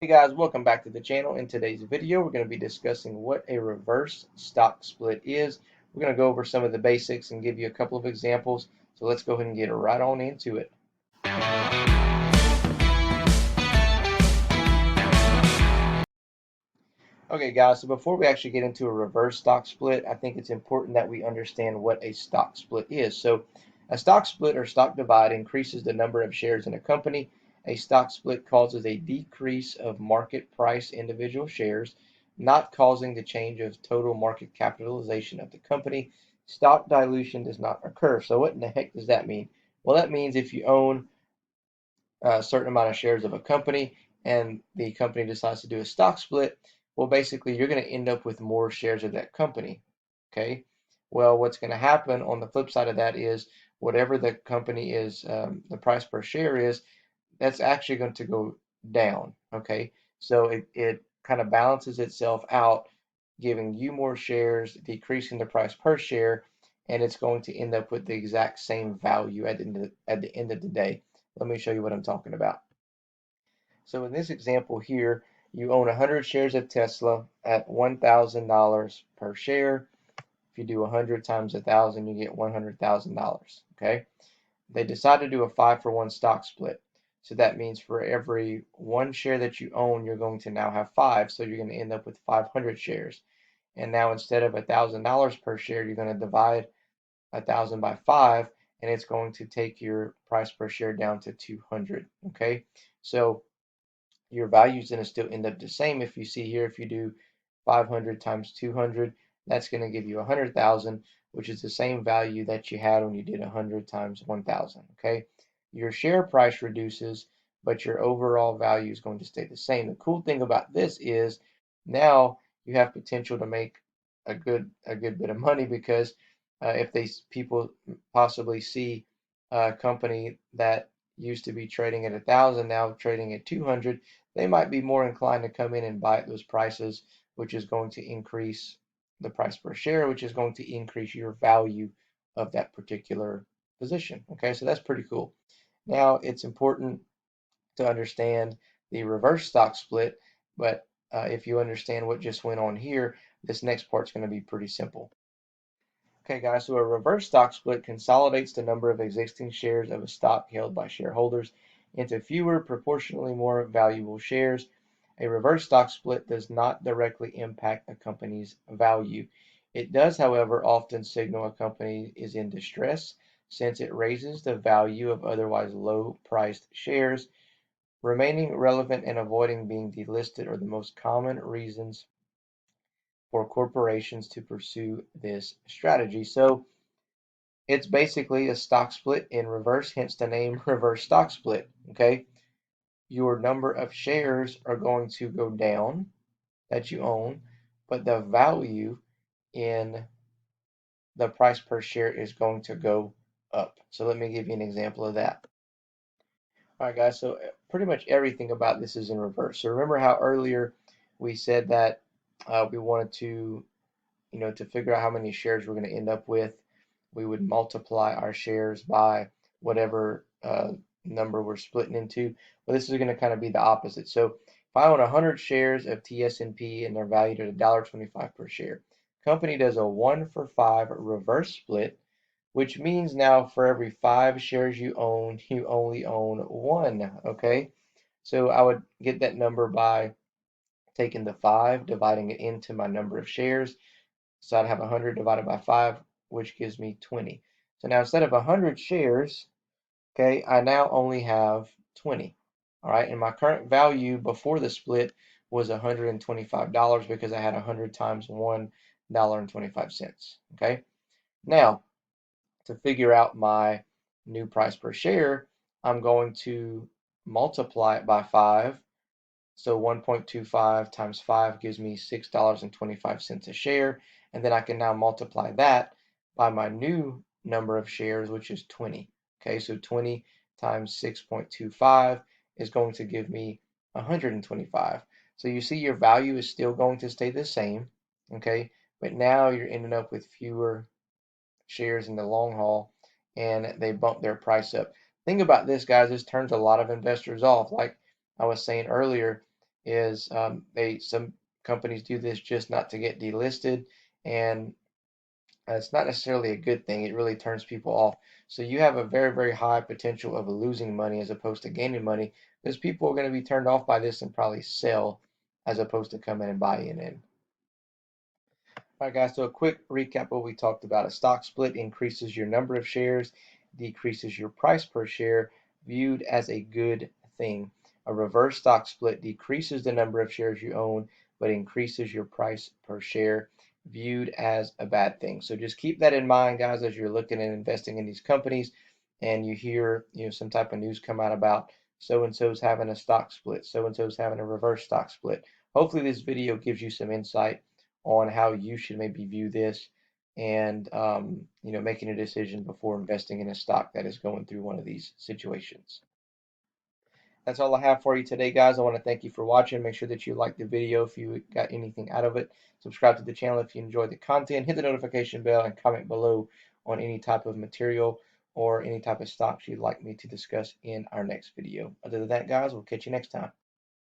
Hey guys, welcome back to the channel. In today's video, we're going to be discussing what a reverse stock split is. We're going to go over some of the basics and give you a couple of examples. So let's go ahead and get right on into it. Okay guys, so before we actually get into a reverse stock split, I think it's important that we understand what a stock split is. So a stock split or stock divide increases the number of shares in a company. A stock split causes a decrease of market price individual shares, not causing the change of total market capitalization of the company. Stock dilution does not occur. So what in the heck does that mean? Well, that means if you own a certain amount of shares of a company and the company decides to do a stock split, well, basically, you're going to end up with more shares of that company. Okay. Well, what's going to happen on the flip side of that is whatever the company is, the price per share is, that's actually going to go down. Okay. So it kind of balances itself out, giving you more shares, decreasing the price per share, and it's going to end up with the exact same value at the end of the day. Let me show you what I'm talking about. So in this example here, you own 100 shares of Tesla at $1,000 per share. If you do 100 times 1,000, you get $100,000. Okay. They decide to do a 5-for-1 stock split. So that means for every one share that you own, you're going to now have five. So you're going to end up with 500 shares. And now instead of $1,000 per share, you're going to divide 1,000 by 5, and it's going to take your price per share down to 200. Okay. So your value is going to still end up the same. If you see here, if you do 500 times 200, that's going to give you 100,000, which is the same value that you had when you did 100 times 1,000. Okay, your share price reduces, but your overall value is going to stay the same. The cool thing about this is now you have potential to make a good bit of money because if people possibly see a company that used to be trading at 1,000 now trading at 200, they might be more inclined to come in and buy at those prices, which is going to increase the price per share, which is going to increase your value of that particular position. Okay, so that's pretty cool. Now it's important to understand the reverse stock split, but if you understand what just went on here, this next part's going to be pretty simple. Okay, guys, so a reverse stock split consolidates the number of existing shares of a stock held by shareholders into fewer, proportionally more valuable shares. A reverse stock split does not directly impact a company's value. It does, however, often signal a company is in distress since it raises the value of otherwise low-priced shares. Remaining relevant and avoiding being delisted are the most common reasons for corporations to pursue this strategy. So it's basically a stock split in reverse, hence the name reverse stock split. Okay. Your number of shares are going to go down that you own, but the value in the price per share is going to go up. So let me give you an example of that. All right, guys. So pretty much everything about this is in reverse. So remember how earlier we said that we wanted to, to figure out how many shares we're going to end up with, we would multiply our shares by whatever number we're splitting into. Well, this is going to kind of be the opposite. So if I own 100 shares of TSNP and they're valued at $1.25 per share, company does a 1-for-5 reverse split, which means now for every 5 shares you own, you only own one. Okay, so I would get that number by taking the 5, dividing it into my number of shares. So I'd have 100 divided by 5, which gives me 20. So now instead of 100 shares, okay, I now only have 20. All right, and my current value before the split was $125 because I had 100 times $1.25. Okay, now to figure out my new price per share, I'm going to multiply it by 5. So 1.25 times 5 gives me $6.25 a share. And then I can now multiply that by my new number of shares, which is 20. Okay, so 20 times 6.25 is going to give me 125. So you see your value is still going to stay the same. Okay, but now you're ending up with fewer shares in the long haul and they bump their price up. Think about this, guys. This turns a lot of investors off. Like I was saying earlier, is some companies do this just not to get delisted, and it's not necessarily a good thing. It really turns people off. So you have a very, very high potential of losing money as opposed to gaining money, because people are going to be turned off by this and probably sell as opposed to come in and buy in. All right, guys, so a quick recap of what we talked about. A stock split increases your number of shares, decreases your price per share, viewed as a good thing. A reverse stock split decreases the number of shares you own, but increases your price per share, viewed as a bad thing. So just keep that in mind, guys, as you're looking at investing in these companies and you hear, some type of news come out about so and so's having a stock split, so and so's having a reverse stock split. Hopefully this video gives you some insight on how you should maybe view this, and making a decision before investing in a stock that is going through one of these situations. That's all I have for you today, guys. I want to thank you for watching. Make sure that you like the video if you got anything out of it. Subscribe to the channel if you enjoyed the content. Hit the notification bell and comment below on any type of material or any type of stocks you'd like me to discuss in our next video. Other than that, guys, we'll catch you next time.